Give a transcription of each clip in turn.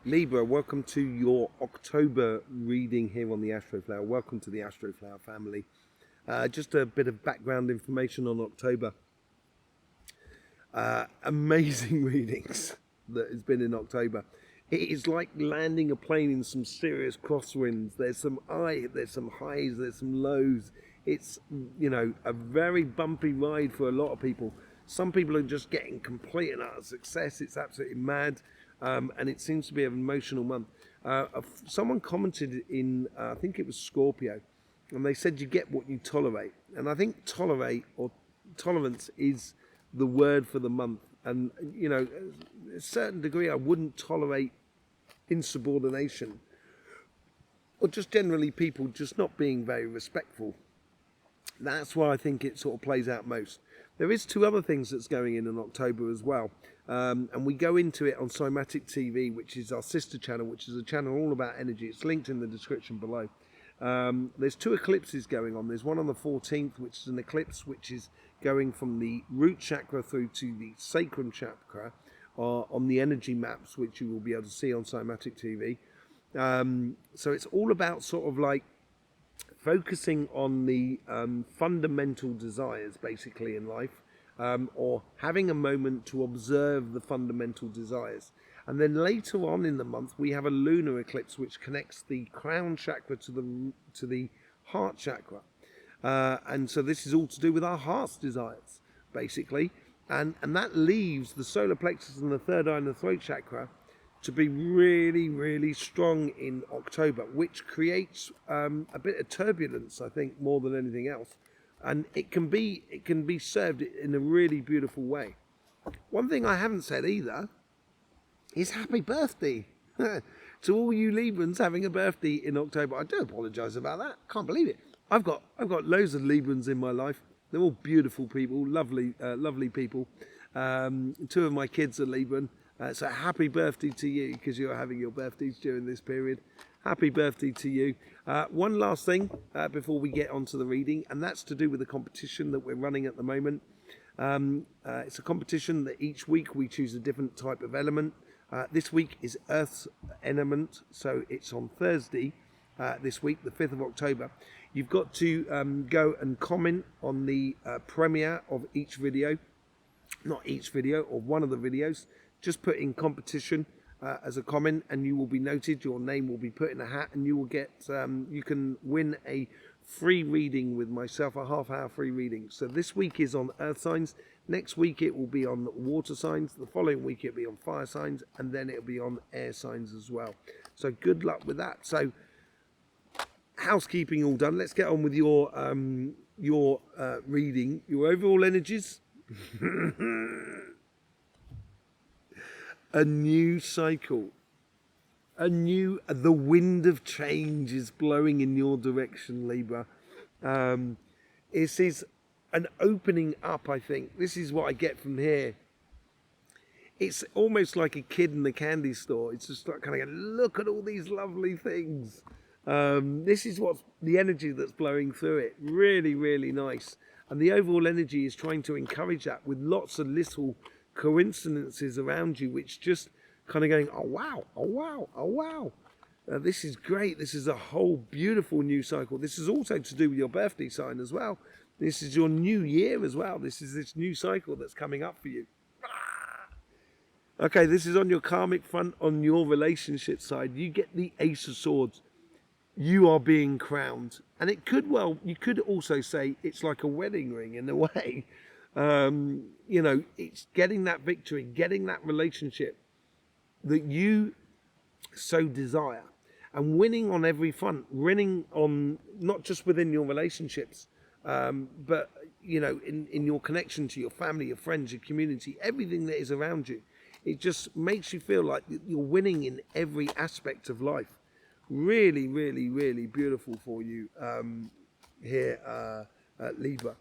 Libra, welcome to your October reading here on the Astroflower. Welcome to the Astroflower family. Just a bit of background information on October. Amazing readings that has been in October. It is like landing a plane in some serious crosswinds. There's some there's some highs, there's some lows. It's, a very bumpy ride for a lot of people. Some people are just getting complete and utter success. It's absolutely mad. And it seems to be an emotional month. Someone commented in, I think it was Scorpio, and they said you get what you tolerate. And I think tolerate or tolerance is the word for the month. And, a certain degree, I wouldn't tolerate insubordination or just generally people just not being very respectful. That's why I think it sort of plays out most. There is two other things that's going in October as well. And we go into it on Cymatic TV, which is our sister channel, which is a channel all about energy. It's linked in the description below. There's two eclipses going on. There's one on the 14th, which is an eclipse which is going from the root chakra through to the sacrum chakra on the energy maps, which you will be able to see on Cymatic TV. So it's all about sort of like focusing on the fundamental desires basically in life, or having a moment to observe the fundamental desires. And then later on in the month we have a lunar eclipse which connects the crown chakra to the heart chakra, and so this is all to do with our heart's desires basically, and that leaves the solar plexus and the third eye and the throat chakra to be really, really strong in October, which creates a bit of turbulence, I think, more than anything else. And it can be served in a really beautiful way. One thing I haven't said either is happy birthday to all you Librans having a birthday in October. I do apologise about that. Can't believe it. I've got loads of Librans in my life. They're all beautiful people, lovely people. Two of my kids are Libran. So happy birthday to you, because you're having your birthdays during this period. Happy birthday to you. One last thing before we get on to the reading, and that's to do with the competition that we're running at the moment. It's a competition that each week we choose a different type of element. This week is Earth's element, so it's on Thursday this week, the 5th of October. You've got to go and comment on the premiere of each video. Not each video, or one of the videos. Just put in competition as a comment, and you will be noted. Your name will be put in a hat, and you will get. You can win a free reading with myself, a half-hour free reading. So this week is on earth signs. Next week it will be on water signs. The following week it'll be on fire signs, and then it'll be on air signs as well. So good luck with that. So housekeeping all done. Let's get on with your reading. Your overall energies. A new cycle, the wind of change is blowing in your direction, Libra. This is an opening up, I think. This is what I get from here. It's almost like a kid in the candy store. It's just like kind of look at all these lovely things. This is what's the energy that's blowing through it. Really, really nice. And the overall energy is trying to encourage that with lots of little coincidences around you, which just kind of going, oh wow, oh wow, oh wow. This is great. This is a whole beautiful new cycle. This is also to do with your birthday sign as well. This is your new year as well. This is this new cycle that's coming up for you. Okay, this is on your karmic front, on your relationship side. You get the Ace of Swords. You are being crowned. And it could, well, you could also say it's like a wedding ring in a way. It's getting that victory, getting that relationship that you so desire, and winning on every front, winning on not just within your relationships, but in your connection to your family, your friends, your community, everything that is around you. It just makes you feel like you're winning in every aspect of life. Really, really, really beautiful for you here at Libra.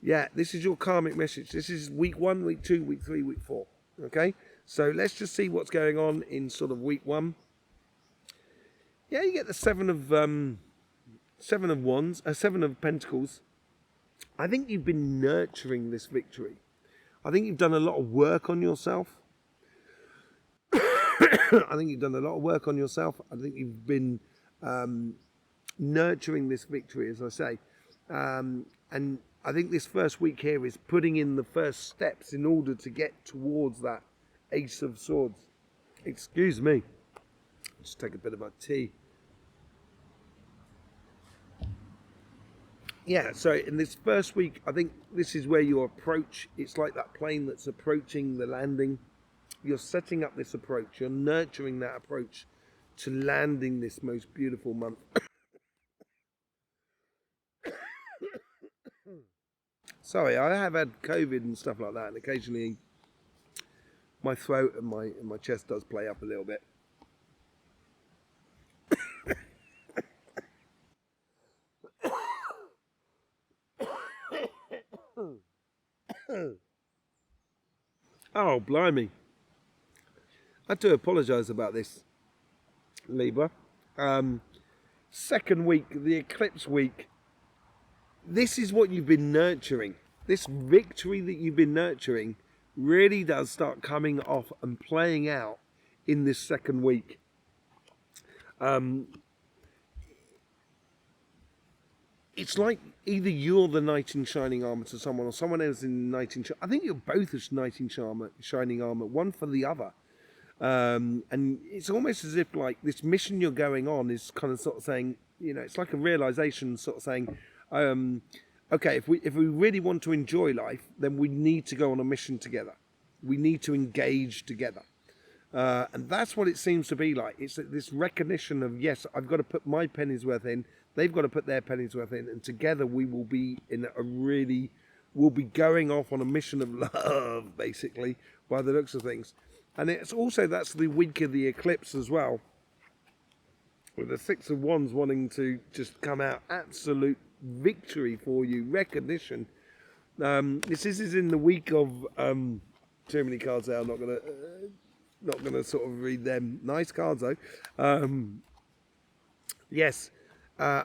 Yeah, this is your karmic message. This is week 1, week 2, week 3, week 4. Okay, so let's just see what's going on in sort of week 1. Yeah, you get the seven of wands, 7 of pentacles. I think you've been nurturing this victory. I think you've done a lot of work on yourself. I think you've done a lot of work on yourself. I think you've been nurturing this victory, as I say. And I think this first week here is putting in the first steps in order to get towards that Ace of Swords. Excuse me. Just take a bit of my tea. Yeah, so in this first week, I think this is where you approach. It's like that plane that's approaching the landing. You're setting up this approach. You're nurturing that approach to landing this most beautiful month. Sorry, I have had COVID and stuff like that, and occasionally my throat and my chest does play up a little bit. Oh, blimey. I do apologise about this, Libra. Second week, the eclipse week, this is what you've been nurturing. This victory that you've been nurturing really does start coming off and playing out in this second week. It's like either you're the knight in shining armour to someone or someone else in knight in shining. I think you're both a knight in shining armour, one for the other. And it's almost as if like this mission you're going on is kind of sort of saying, you know, it's like a realization sort of saying, okay, if we really want to enjoy life, then we need to go on a mission together. We need to engage together. And that's what it seems to be like. It's this recognition of, yes, I've got to put my penny's worth in. They've got to put their penny's worth in. And together we will be we'll be going off on a mission of love, basically, by the looks of things. And it's also, that's the week of the eclipse as well. With the Six of Wands wanting to just come out, absolute victory for you, recognition. This is in the week of too many cards there. I'm not gonna sort of read them. Nice cards though. Yes,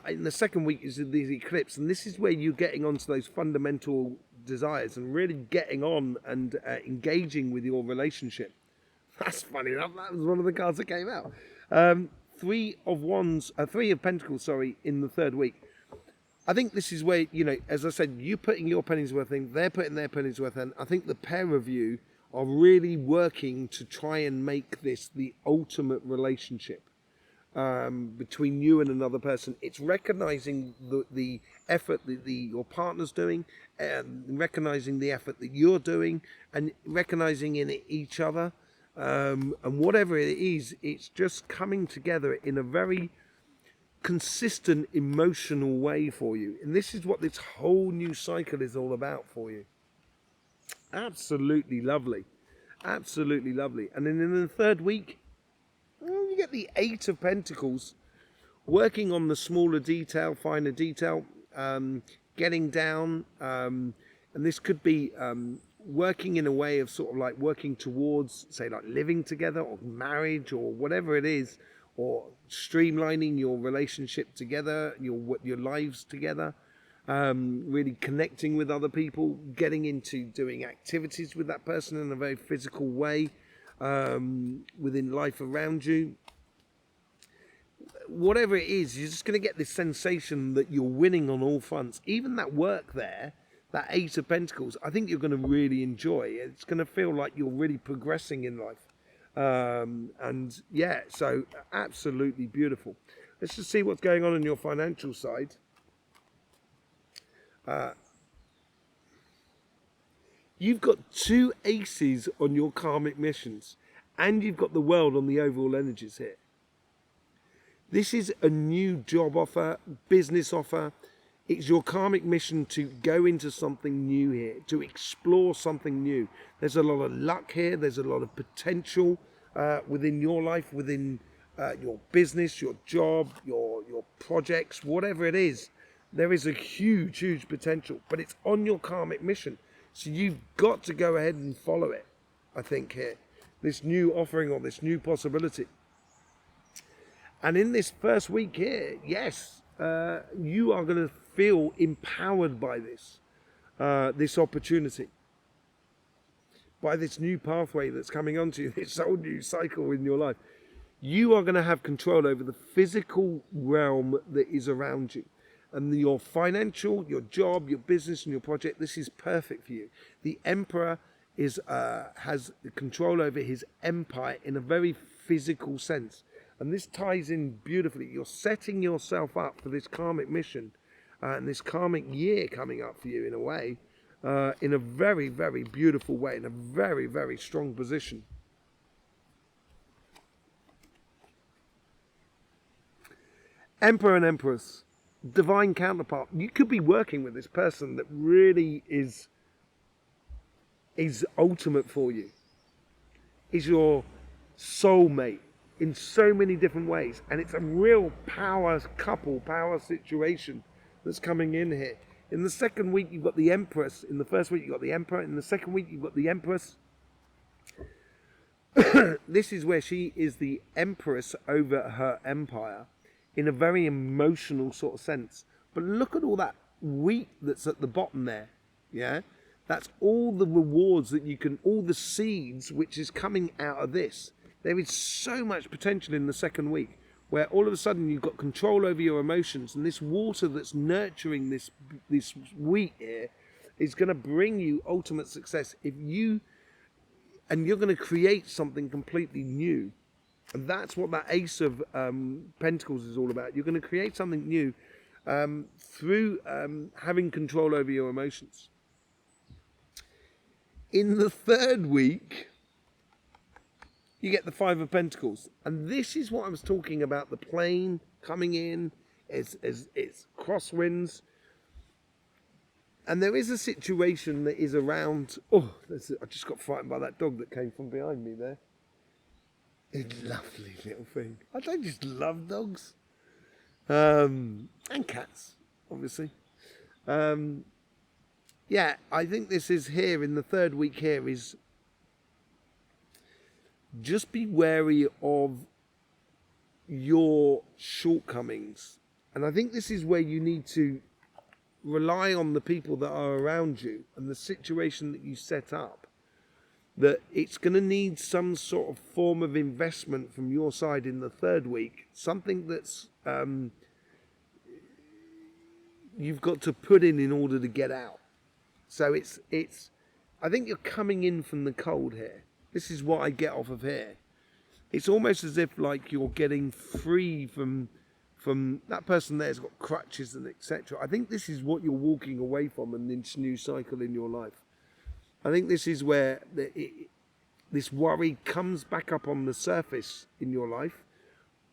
in the second week is the eclipse, and this is where you're getting onto those fundamental desires and really getting on and engaging with your relationship. That's funny enough. That was one of the cards that came out. Three of Pentacles, sorry, in the third week. I think this is where, you know, as I said, you putting your pennies worth in, they're putting their pennies worth in. I think the pair of you are really working to try and make this the ultimate relationship between you and another person. It's recognizing the effort that your partner's doing, and recognizing the effort that you're doing, and recognizing in each other. And whatever it is, it's just coming together in a very consistent emotional way for you. And this is what this whole new cycle is all about for you. Absolutely lovely. Absolutely lovely. And then in the third week, you get the Eight of Pentacles, working on the smaller detail, finer detail, getting down. And this could be working in a way of sort of like working towards, say, like living together or marriage or whatever it is, or streamlining your relationship together, your lives together, really connecting with other people, getting into doing activities with that person in a very physical way, within life around you. Whatever it is, you're just going to get this sensation that you're winning on all fronts. Even that work there, that Eight of Pentacles, I think you're going to really enjoy. It's going to feel like you're really progressing in life. And yeah, so absolutely beautiful. Let's just see what's going on your financial side. You've got two aces on your karmic missions, and you've got the World on the overall energies here. This is a new job offer, business offer. It's your karmic mission to go into something new here, to explore something new. There's a lot of luck here. There's a lot of potential within your life, within your business, your job, your projects, whatever it is. There is a huge, huge potential, but it's on your karmic mission. So you've got to go ahead and follow it, I think, here. This new offering or this new possibility. And in this first week here, yes, you are going to feel empowered by this opportunity. by this new pathway that's coming onto you, this whole new cycle in your life, you are going to have control over the physical realm that is around you. And your financial, your job, your business, and your project, this is perfect for you. The Emperor has control over his empire in a very physical sense. And this ties in beautifully. You're setting yourself up for this karmic mission and this karmic year coming up for you in a way, in a very, very beautiful way, in a very, very strong position. Emperor and Empress, divine counterpart. You could be working with this person that really is ultimate for you, is your soulmate in so many different ways, and it's a real power couple, power situation that's coming in here. In the second week you've got the Empress, in the first week you've got the Emperor, in the second week you've got the Empress. This is where she is the Empress over her empire in a very emotional sort of sense. But look at all that wheat that's at the bottom there, yeah? That's all the rewards that you can, all the seeds which is coming out of this. There is so much potential in the second week where all of a sudden you've got control over your emotions, and this water that's nurturing this wheat here is going to bring you ultimate success and you're going to create something completely new. And that's what that Ace of Pentacles is all about. You're going to create something new through having control over your emotions. In the third week, you get the Five of Pentacles. And this is what I was talking about, the plane coming in, it's crosswinds. And there is a situation that is around... Oh, I just got frightened by that dog that came from behind me there. It's a lovely little thing. I don't just love dogs. And cats, obviously. Yeah, I think this is here in the third week here is just be wary of your shortcomings. And I think this is where you need to rely on the people that are around you and the situation that you set up. That it's going to need some sort of form of investment from your side in the third week. Something that's you've got to put in order to get out. So it's I think you're coming in from the cold here. This is what I get off of here. It's almost as if like you're getting free from that person there's got crutches and etc. I think this is what you're walking away from in this new cycle in your life. I think this is where this worry comes back up on the surface in your life,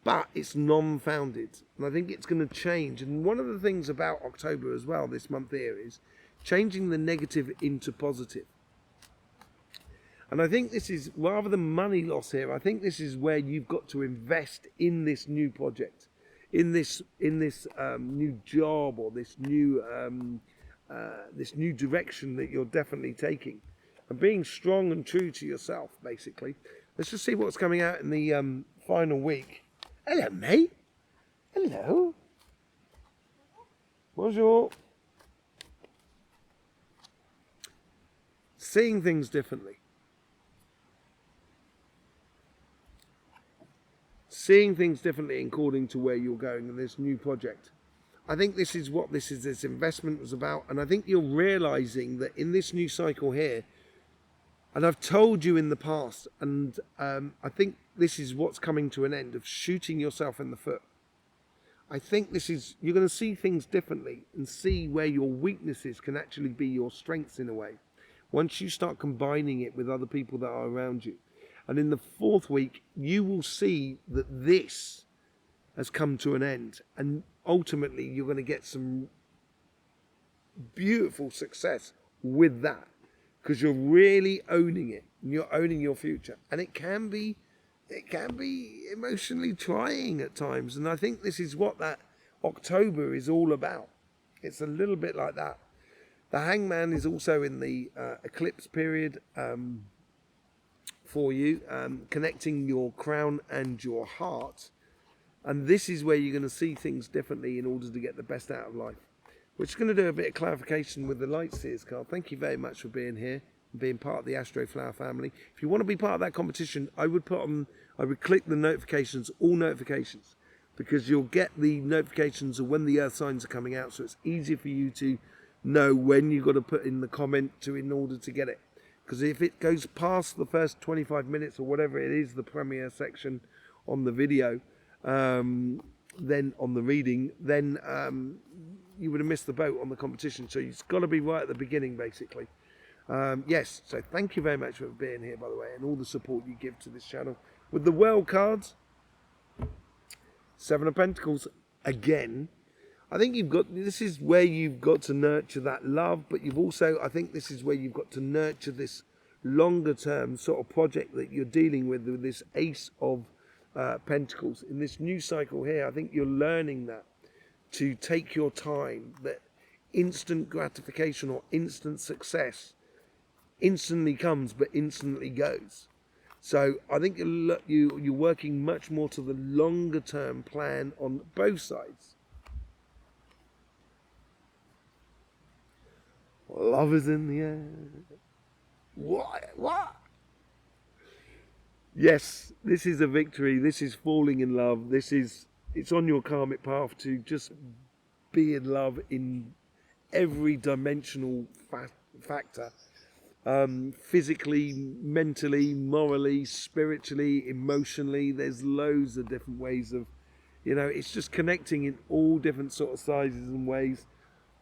but it's non-founded. And I think it's going to change. And one of the things about October as well, this month here, is changing the negative into positive. And I think this is, rather than money loss here, I think this is where you've got to invest in this new project, in this new job, or this new direction that you're definitely taking, and being strong and true to yourself, basically. Let's just see what's coming out in the final week. Hello, mate. Hello. Bonjour. Seeing things differently. Seeing things differently according to where you're going in this new project. I think this is what this investment was about. And I think you're realizing that in this new cycle here, and I've told you in the past, and I think this is what's coming to an end, of shooting yourself in the foot. I think this is, you're going to see things differently and see where your weaknesses can actually be your strengths in a way. Once you start combining it with other people that are around you. And in the fourth week, you will see that this has come to an end. And ultimately, you're going to get some beautiful success with that. Because you're really owning it. And you're owning your future. And it can be emotionally trying at times. And I think this is what that October is all about. It's a little bit like that. The Hangman is also in the eclipse period for you, connecting your crown and your heart. And this is where you're going to see things differently in order to get the best out of life. We're just going to do a bit of clarification with the Light Seers card. Thank you very much for being here. and being part of the Astroflower family. If you want to be part of that competition, I would click the notifications, all notifications, because you'll get the notifications of when the Earth signs are coming out, so it's easier for you to know when you've got to put in the comment in order to get it. Because if it goes past the first 25 minutes or whatever it is, the premiere section on the video, then on the reading, then you would have missed the boat on the competition. So it's got to be right at the beginning, basically. Yes, so thank you very much for being here, by the way, and all the support you give to this channel. With the World cards, Seven of Pentacles, again, I think this is where you've got to nurture that love, but you've also, I think this is where you've got to nurture this longer term sort of project that you're dealing with this Ace of Pentacles. In this new cycle here, I think you're learning that, to take your time, that instant gratification or instant success instantly comes but instantly goes. So I think you're working much more to the longer term plan on both sides. Love is in the air. What? Yes, this is a victory. This is falling in love. It's on your karmic path to just be in love in every dimensional factor. Physically, mentally, morally, spiritually, emotionally. There's loads of different ways of, it's just connecting in all different sort of sizes and ways.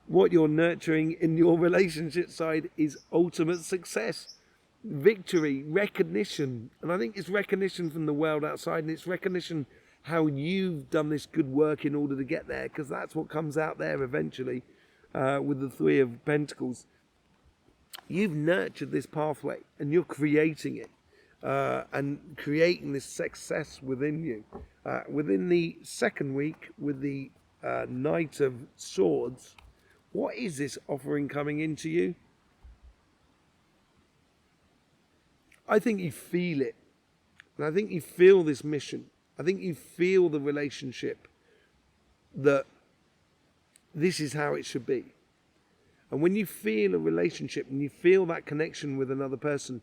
What you're nurturing in your relationship side is ultimate success, victory, recognition. And I think it's recognition from the world outside, and it's recognition how you've done this good work in order to get there, because that's what comes out there eventually with the Three of Pentacles. You've nurtured this pathway and you're creating it and creating this success within you. Within the second week with the Knight of Swords, what is this offering coming into you? I think you feel it. And I think you feel this mission. I think you feel the relationship, that this is how it should be. And when you feel a relationship and you feel that connection with another person,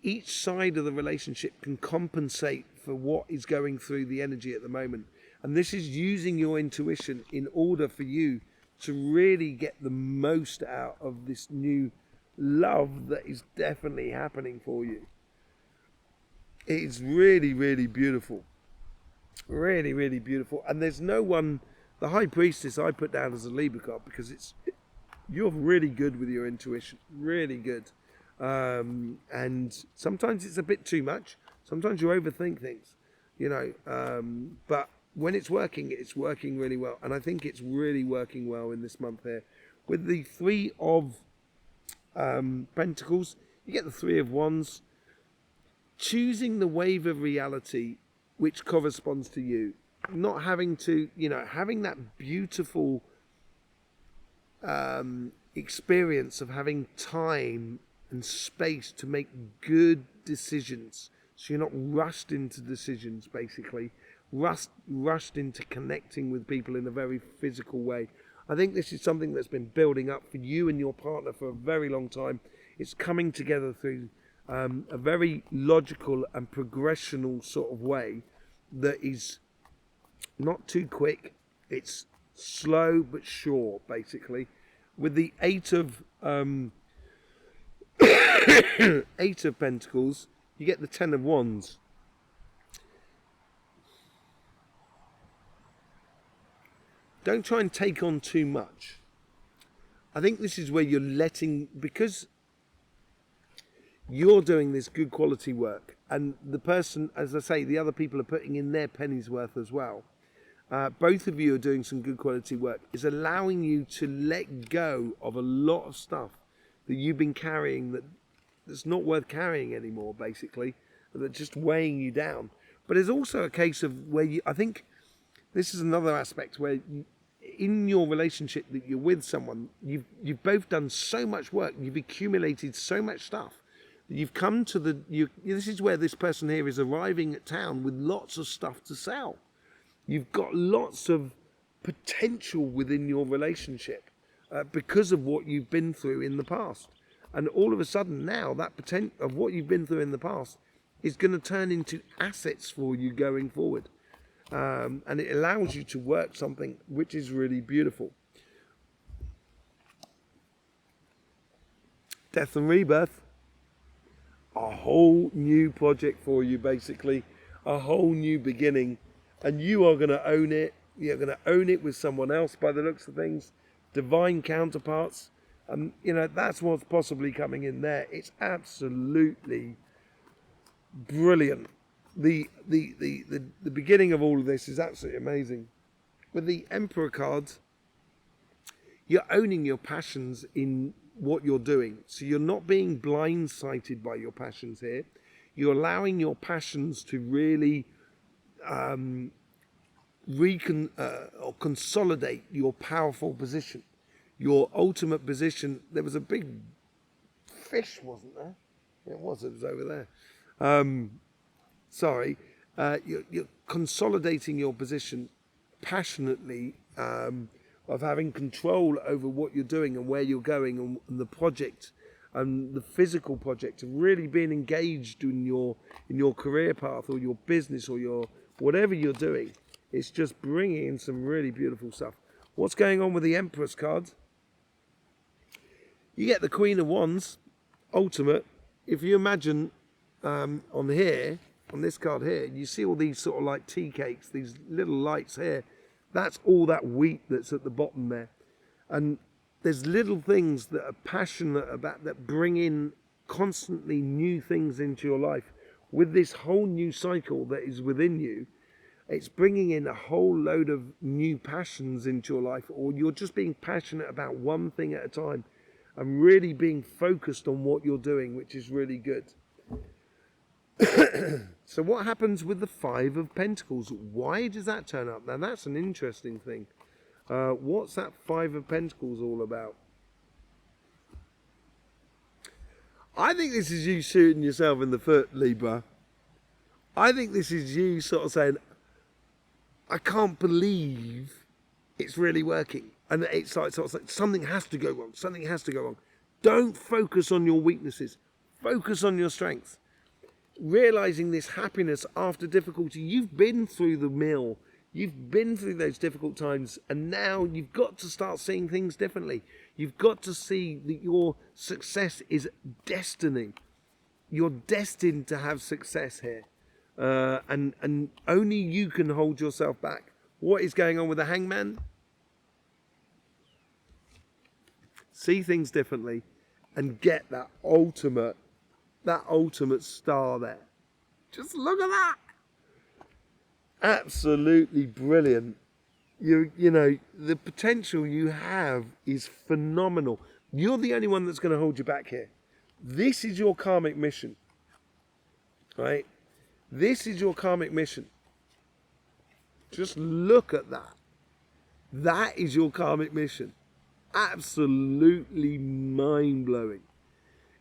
each side of the relationship can compensate for what is going through the energy at the moment. And this is using your intuition in order for you to really get the most out of this new love that is definitely happening for you. It is really, really beautiful. Really, really beautiful. And there's no one, the High Priestess I put down as a Libra card, because you're really good with your intuition, really good. And sometimes it's a bit too much. Sometimes you overthink things, but when it's working really well. And I think it's really working well in this month here. With the Three of Pentacles, you get the Three of Wands. Choosing the wave of reality which corresponds to you. Not having to, having that beautiful experience of having time and space to make good decisions. So you're not rushed into decisions, basically. Rushed into connecting with people in a very physical way. I think this is something that's been building up for you and your partner for a very long time. It's coming together through a very logical and progressional sort of way that is not too quick. It's slow but sure, basically. With the Eight of Eight of Pentacles, you get the Ten of Wands. Don't try and take on too much. I think this is where you're letting, because you're doing this good quality work, and the person, as I say, the other people are putting in their penny's worth as well. Both of you are doing some good quality work. Is allowing you to let go of a lot of stuff that you've been carrying that's not worth carrying anymore, basically, that's just weighing you down. But there's also a case of where I think this is another aspect where in your relationship that you're with someone, you've both done so much work, you've accumulated so much stuff, that you've come to this is where this person here is arriving at town with lots of stuff to sell. You've got lots of potential within your relationship because of what you've been through in the past. And all of a sudden now, that potential of what you've been through in the past is going to turn into assets for you going forward. And it allows you to work something which is really beautiful. Death and rebirth. A whole new project for you, basically. A whole new beginning. And you are going to own it. You're going to own it with someone else by the looks of things. Divine counterparts. And, you know, that's what's possibly coming in there. It's absolutely brilliant. The beginning of all of this is absolutely amazing. With the Emperor cards, you're owning your passions in what you're doing. So you're not being blindsided by your passions here. You're allowing your passions to really or consolidate your powerful position, your ultimate position. There was a big fish, wasn't there? It was over there. Sorry. You're consolidating your position passionately, of having control over what you're doing and where you're going, and the project and the physical project, of really being engaged in your career path or your business or your whatever you're doing. It's just bringing in some really beautiful stuff. What's going on with the Empress cards? You get the Queen of Wands, ultimate. If you imagine on this card here, you see all these sort of like tea cakes, these little lights here. That's all that wheat that's at the bottom there. And there's little things that are passionate about, that bring in constantly new things into your life. With this whole new cycle that is within you, it's bringing in a whole load of new passions into your life, or you're just being passionate about one thing at a time and really being focused on what you're doing, which is really good. So what happens with the Five of Pentacles? Why does that turn up? Now that's an interesting thing. What's that Five of Pentacles all about? I think this is you shooting yourself in the foot, Libra. I think this is you sort of saying, I can't believe it's really working. And it's like, sort of like something has to go wrong. Something has to go wrong. Don't focus on your weaknesses. Focus on your strengths. Realizing this happiness after difficulty. You've been through the mill. You've been through those difficult times, and now you've got to start seeing things differently. You've got to see that your success is destiny. You're destined to have success here, and only you can hold yourself back. What is going on with the Hangman? See things differently and get that ultimate star there. Just look at that. Absolutely brilliant. You know, the potential you have is phenomenal. You're the only one that's going to hold you back here. This is your karmic mission. Right? This is your karmic mission. Just look at that. That is your karmic mission. Absolutely mind-blowing.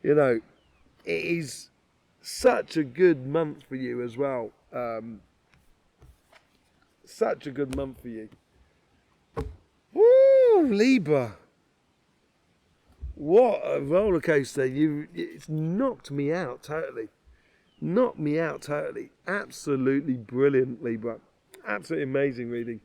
You know, it is such a good month for you as well. Such a good month for you. Woo, Libra. What a roller coaster. It's knocked me out totally. Knocked me out totally. Absolutely brilliant, Libra. Absolutely amazing reading.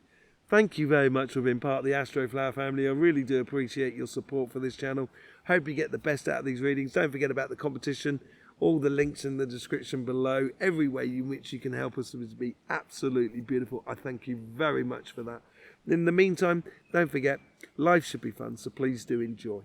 Thank you very much for being part of the Astroflower family. I really do appreciate your support for this channel. Hope you get the best out of these readings. Don't forget about the competition. All the links in the description below. Every way in which you can help us would be absolutely beautiful. I thank you very much for that. In the meantime, don't forget, life should be fun, so please do enjoy.